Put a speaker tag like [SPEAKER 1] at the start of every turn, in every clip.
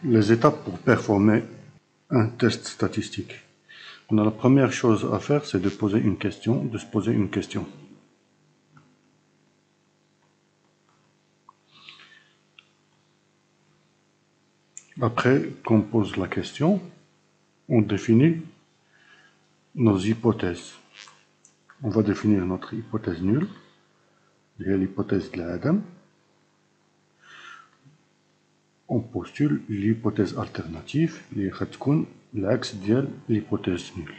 [SPEAKER 1] Les étapes pour performer un test statistique. La première chose à faire, c'est de se poser une question. Après qu'on pose la question, on définit nos hypothèses. On va définir notre hypothèse nulle, qui est l'hypothèse de l'Adam. On postule l'hypothèse alternative, qui est l'axe de l'hypothèse nulle.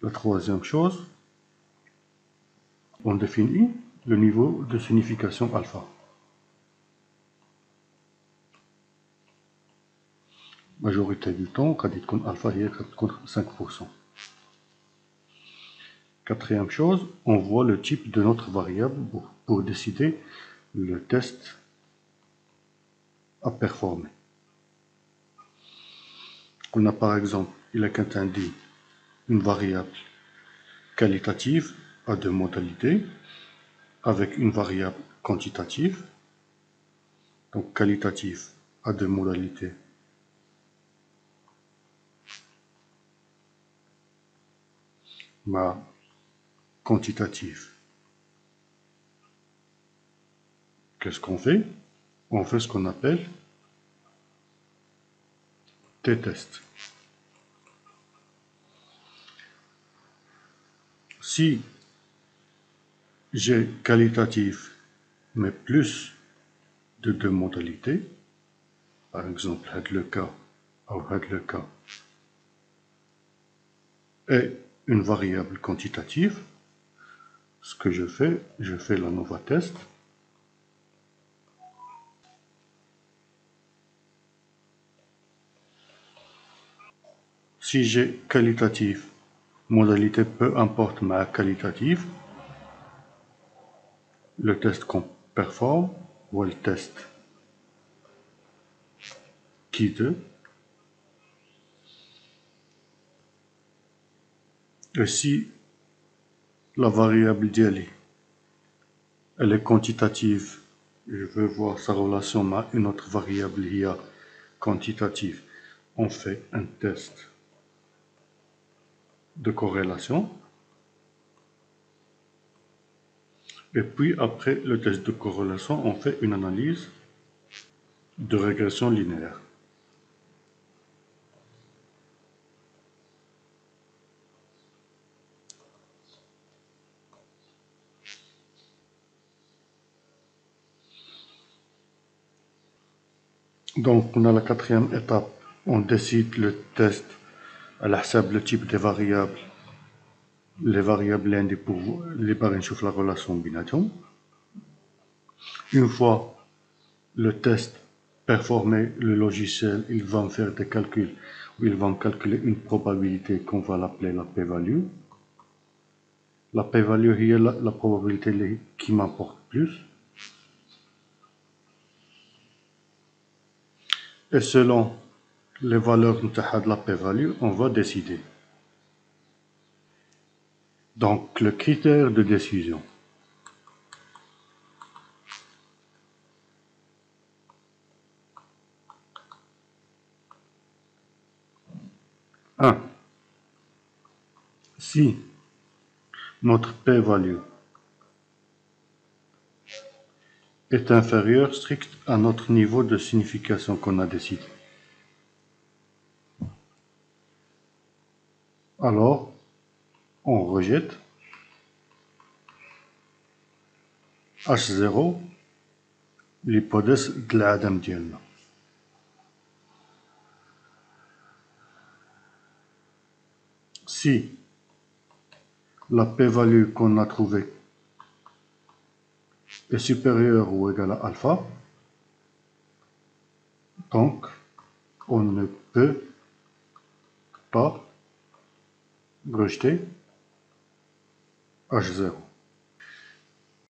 [SPEAKER 1] La troisième chose, on définit le niveau de signification alpha. Majorité du temps, quand alpha est 5%. Quatrième chose, on voit le type de notre variable pour décider le test à performer. On a par exemple, il est dit une variable qualitative à deux modalités avec une variable quantitative. Donc qualitative à deux modalités. Ma quantitative. Qu'est-ce qu'on fait? On fait ce qu'on appelle t-test. Si j'ai qualitatif mais plus de deux modalités, par exemple le cas ou le cas, et une variable quantitative, ce que je fais la nova test. Si j'ai qualitatif, modalité peu importe ma qualitative, le test qu'on performe, ou le test qui de. Et si la variable d'Eli, elle est quantitative, je veux voir sa relation à une autre variable IA quantitative, on fait un test de corrélation. Et puis après le test de corrélation, on fait une analyse de régression linéaire. Donc, on a la quatrième étape. On décide le test à le type des variables. Les variables les barres la relation binaire. Une fois le test performé, le logiciel, il va faire des calculs où il va calculer une probabilité qu'on va l'appeler la p-value. La p-value est la probabilité qui m'importe plus. Et selon les valeurs de la p-value, on va décider. Donc, le critère de décision. Si notre p-value est inférieur strict à notre niveau de signification qu'on a décidé, alors on rejette H0 l'hypothèse de l'Adam ديالنا. Si la p-value qu'on a trouvée est supérieure ou égale à alpha, donc on ne peut pas rejeter H0.